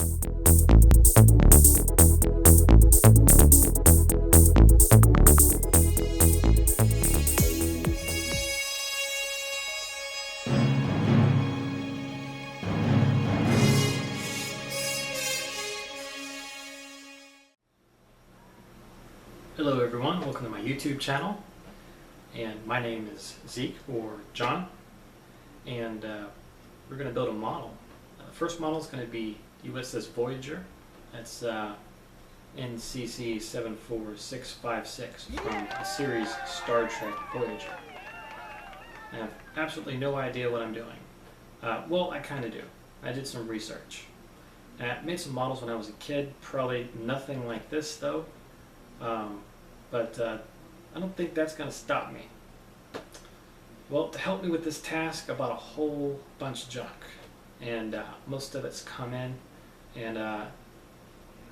Hello everyone, welcome to my YouTube channel, and my name is Zeke or John, and we're going to build a model. The first model is going to be U.S.S. Voyager. That's NCC 74656 from the series Star Trek Voyager. I have absolutely no idea what I'm doing. Well, I kind of do. I did some research. I made some models when I was a kid, probably nothing like this though. But I don't think that's going to stop me. Well, to help me with this task, I bought a whole bunch of junk, and most of it's come in, and how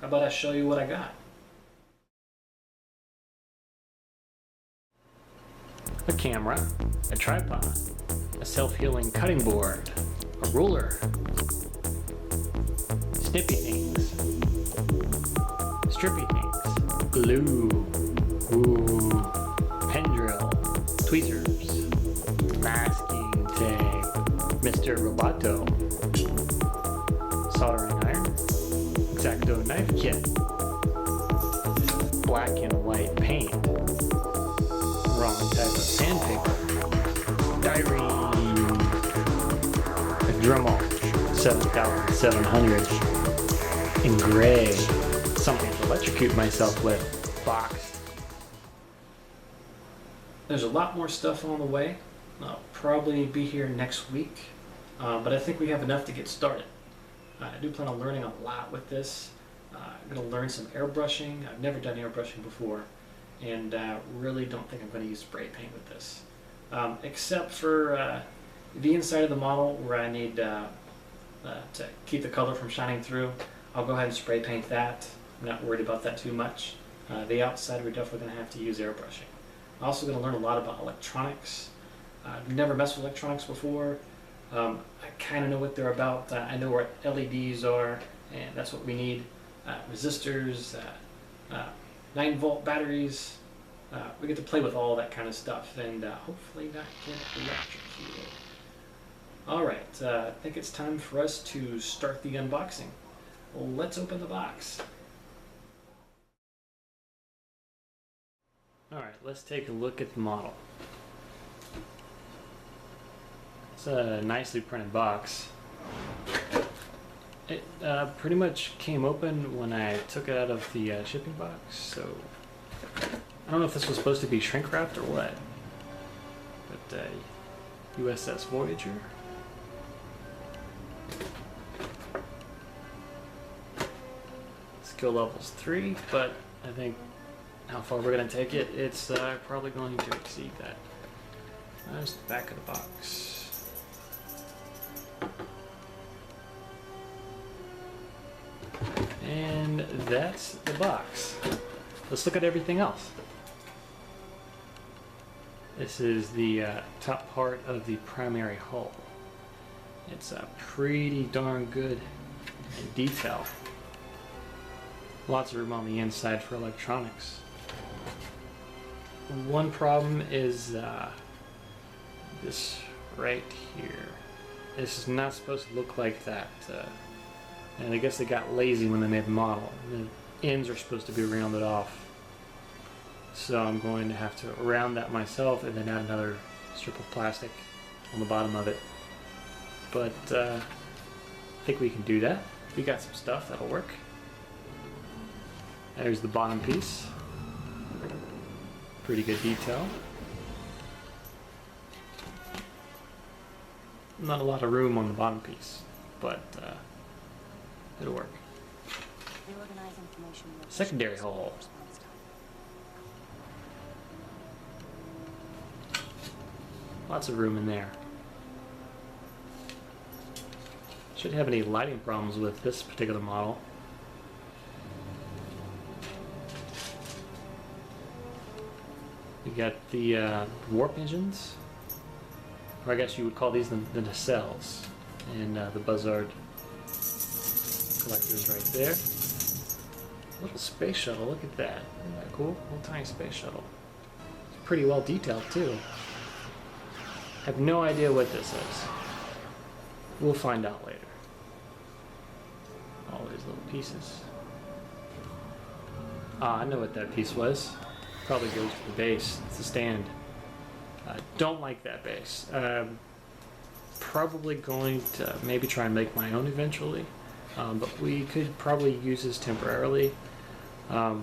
about I show you what I got? A camera, a tripod, a self-healing cutting board, a ruler, snippy things, strippy things, glue, pen drill, tweezers, masking tape, Mr. Roboto, soldering iron, X-Acto knife kit, black and white paint, wrong type of sandpaper, diary, a Dremel 7700 in gray, something to electrocute myself with, boxed. There's a lot more stuff on the way. I'll probably be here next week, but I think we have enough to get started. I do plan on learning a lot with this. I'm going to learn some airbrushing. I've never done airbrushing before, and really don't think I'm going to use spray paint with this. Except for the inside of the model where I need to keep the color from shining through. I'll go ahead and spray paint that. I'm not worried about that too much. The outside we're definitely going to have to use airbrushing. I'm also going to learn a lot about electronics. I've never messed with electronics before. I kind of know what they're about. I know where LEDs are, and that's what we need. Resistors, 9-volt batteries. We get to play with all that kind of stuff, and hopefully not get electrocuted. Alright, I think it's time for us to start the unboxing. Well, let's open the box. Alright, let's take a look at the model. It's a nicely printed box. It pretty much came open when I took it out of the shipping box, so I don't know if this was supposed to be shrink wrapped or what. But U.S.S. Voyager. Skill level's 3, but I think how far we're going to take it, it's probably going to exceed that. There's the back of the box. And that's the box. Let's look at everything else. This is the top part of the primary hull. It's pretty darn good in detail. Lots of room on the inside for electronics. One problem is this right here. This is not supposed to look like that. And I guess they got lazy when they made the model. The ends are supposed to be rounded off. So I'm going to have to round that myself and then add another strip of plastic on the bottom of it. But I think we can do that. We got some stuff that'll work. There's the bottom piece. Pretty good detail. Not a lot of room on the bottom piece, but it'll work. Secondary hull. Lots of room in there. Shouldn't have any lighting problems with this particular model. We got the warp engines, or I guess you would call these the nacelles, and the buzzard collectors right there. Little space shuttle, look at that. Isn't that cool? Little tiny space shuttle. It's pretty well detailed too. Have no idea what this is. We'll find out later. All these little pieces. Ah, I know what that piece was. Probably goes to the base. It's the stand. Don't like that base. Probably going to maybe try and make my own eventually. But we could probably use this temporarily. I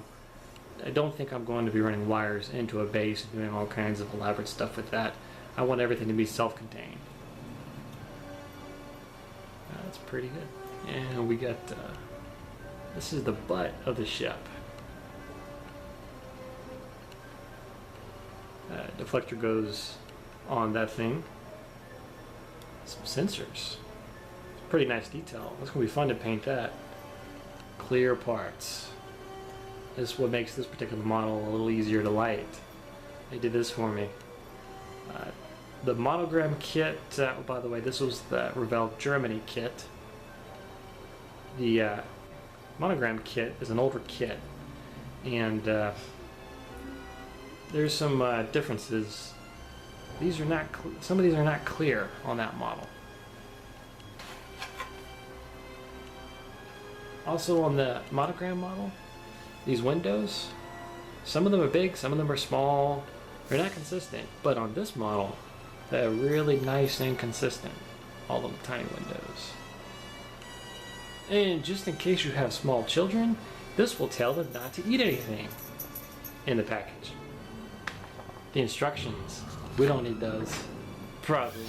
don't think I'm going to be running wires into a base and doing all kinds of elaborate stuff with that. I want everything to be self-contained. That's pretty good. And we got, this is the butt of the ship. Deflector goes on that thing. Some sensors. Pretty nice detail. It's going to be fun to paint that. Clear parts. This is what makes this particular model a little easier to light. They did this for me. The monogram kit, by the way, this was the Revell Germany kit. The monogram kit is an older kit, and there's some differences. These are not. Some of these are not clear on that model. Also on the monogram model, these windows, some of them are big, some of them are small. They're not consistent, but on this model, they're really nice and consistent. All of the tiny windows. And just in case you have small children, this will tell them not to eat anything in the package. The instructions, we don't need those. Probably.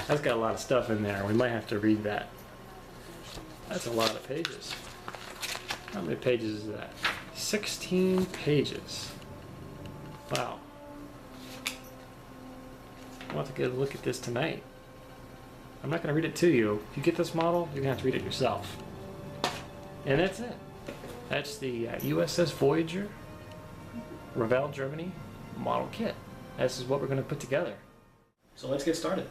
That's got a lot of stuff in there. We might have to read that. That's a lot of pages. How many pages is that? 16 pages. Wow. I want to get a look at this tonight. I'm not going to read it to you. If you get this model, you're going to have to read it yourself. And that's it. That's the U.S.S. Voyager Revell Germany model kit. This is what we're going to put together. So let's get started.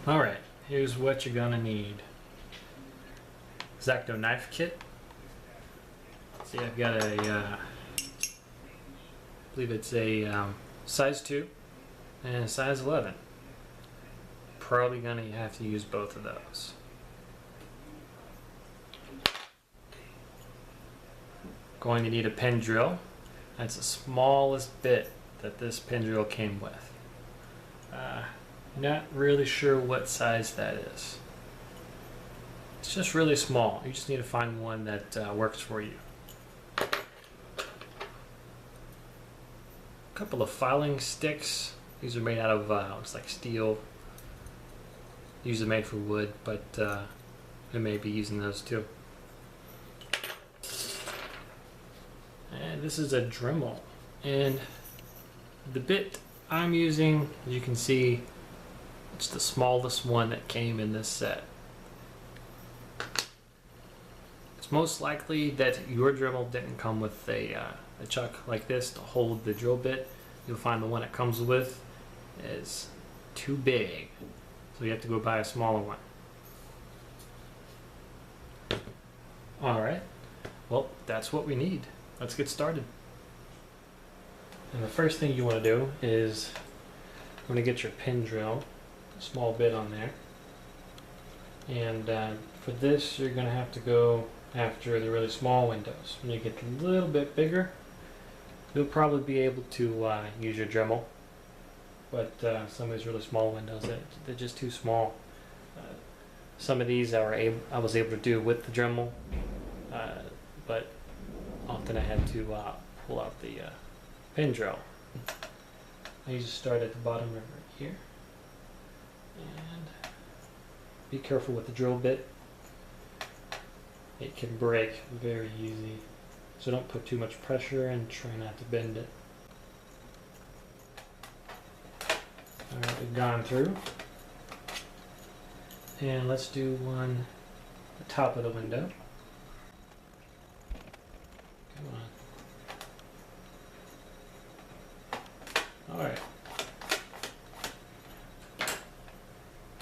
Alright, here's what you're going to need. X-Acto knife kit. See, I've got a, I believe it's a size 2 and a size 11. Probably gonna have to use both of those. Going to need a pin drill. That's the smallest bit that this pin drill came with. Not really sure what size that is. It's just really small. You just need to find one that works for you. Couple of filing sticks. These are made out of looks like steel. Usually made for wood, but we may be using those too. And this is a Dremel, and the bit I'm using, as you can see, it's the smallest one that came in this set. It's most likely that your Dremel didn't come with a chuck like this to hold the drill bit. You'll find the one it comes with is too big, so you have to go buy a smaller one. Alright, well, that's what we need. Let's get started. And the first thing you want to do is you want to get your pin drill, a small bit on there, and for this you're going to have to go after the really small windows. When you get a little bit bigger, you'll probably be able to use your Dremel, but some of these really small windows, they're just too small. Some of these I was able to do with the Dremel, but often I had to pull out the pin drill. I usually start at the bottom right here, and be careful with the drill bit. It can break very easy. So don't put too much pressure and try not to bend it. Alright, we've gone through. And let's do one at the top of the window. Come on. Alright.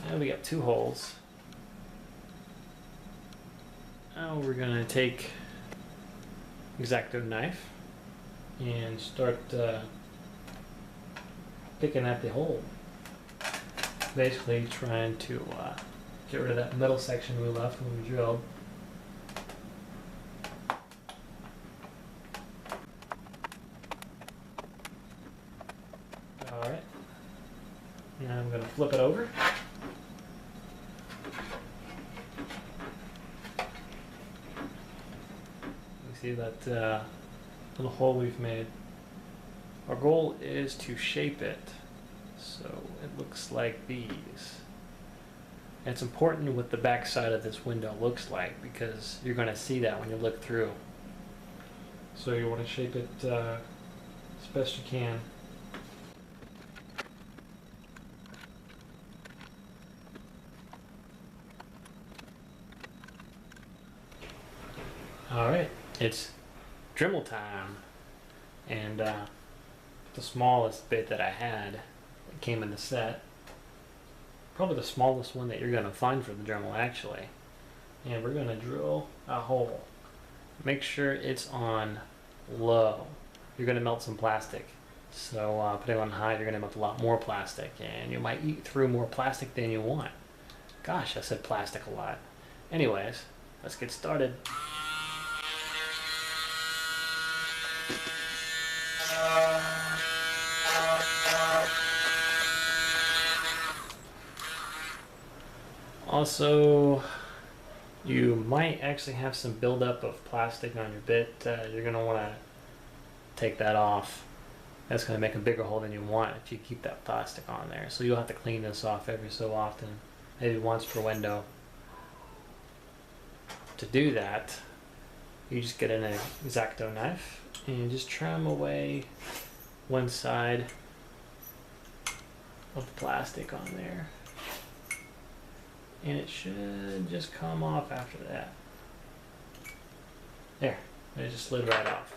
And we got 2 holes. Now we're gonna take X-Acto knife and start picking at the hole. Basically trying to get rid of that middle section we left when we drilled. Alright. Now I'm going to flip it over. You see that little hole we've made. Our goal is to shape it so it looks like these. And it's important what the back side of this window looks like because you're going to see that when you look through. So you want to shape it as best you can. Alright, it's Dremel time. And the smallest bit that I had that came in the set, probably the smallest one that you're going to find for the Dremel actually. And we're going to drill a hole. Make sure it's on low. You're going to melt some plastic. So putting it on high, you're going to melt a lot more plastic. And you might eat through more plastic than you want. Gosh, I said plastic a lot. Anyways, let's get started. Also, you might actually have some buildup of plastic on your bit. You're going to want to take that off. That's going to make a bigger hole than you want if you keep that plastic on there. So you'll have to clean this off every so often, maybe once per window. To do that, you just get an X-Acto knife and just trim away one side of the plastic on there. And it should just come off after that. There, it just slid right off.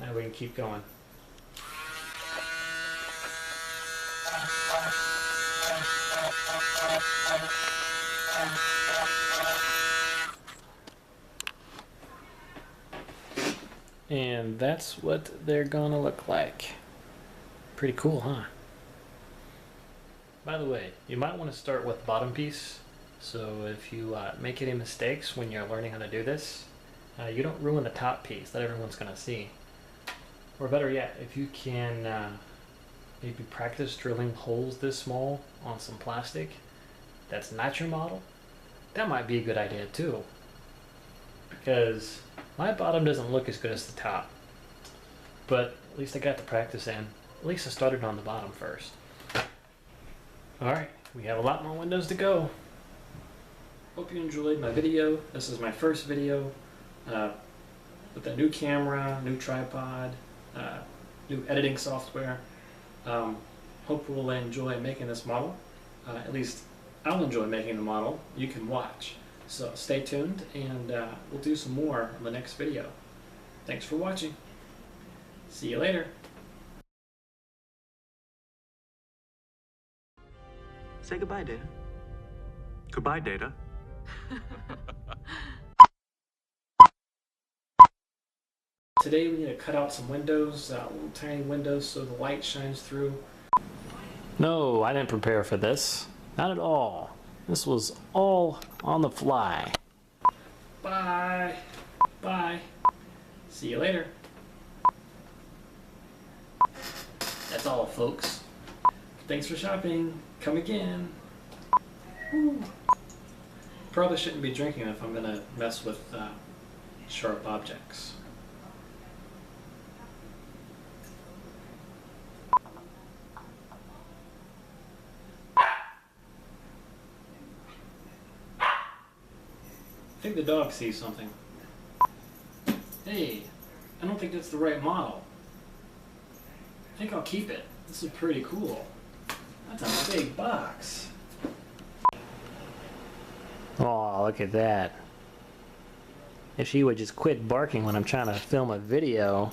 Now we can keep going. And that's what they're gonna look like. Pretty cool, huh? By the way, you might want to start with the bottom piece. So if you make any mistakes when you're learning how to do this, you don't ruin the top piece that everyone's going to see. Or better yet, if you can maybe practice drilling holes this small on some plastic that's not your model, that might be a good idea too. Because my bottom doesn't look as good as the top. But at least I got the practice in. At least I started on the bottom first. Alright, we have a lot more windows to go. Hope you enjoyed my video. This is my first video with a new camera, new tripod, new editing software. Hope we'll enjoy making this model. At least I'll enjoy making the model. You can watch. So stay tuned and we'll do some more in the next video. Thanks for watching. See you later. Say goodbye, Data. Goodbye, Data. Today we need to cut out some windows, little tiny windows so the light shines through. No, I didn't prepare for this. Not at all. This was all on the fly. Bye. Bye. See you later. That's all, folks. Thanks for shopping. Come again. Woo. Probably shouldn't be drinking if I'm going to mess with sharp objects. I think the dog sees something. Hey, I don't think that's the right model. I think I'll keep it. This is pretty cool. That's a big box. Oh, look at that. If she would just quit barking when I'm trying to film a video,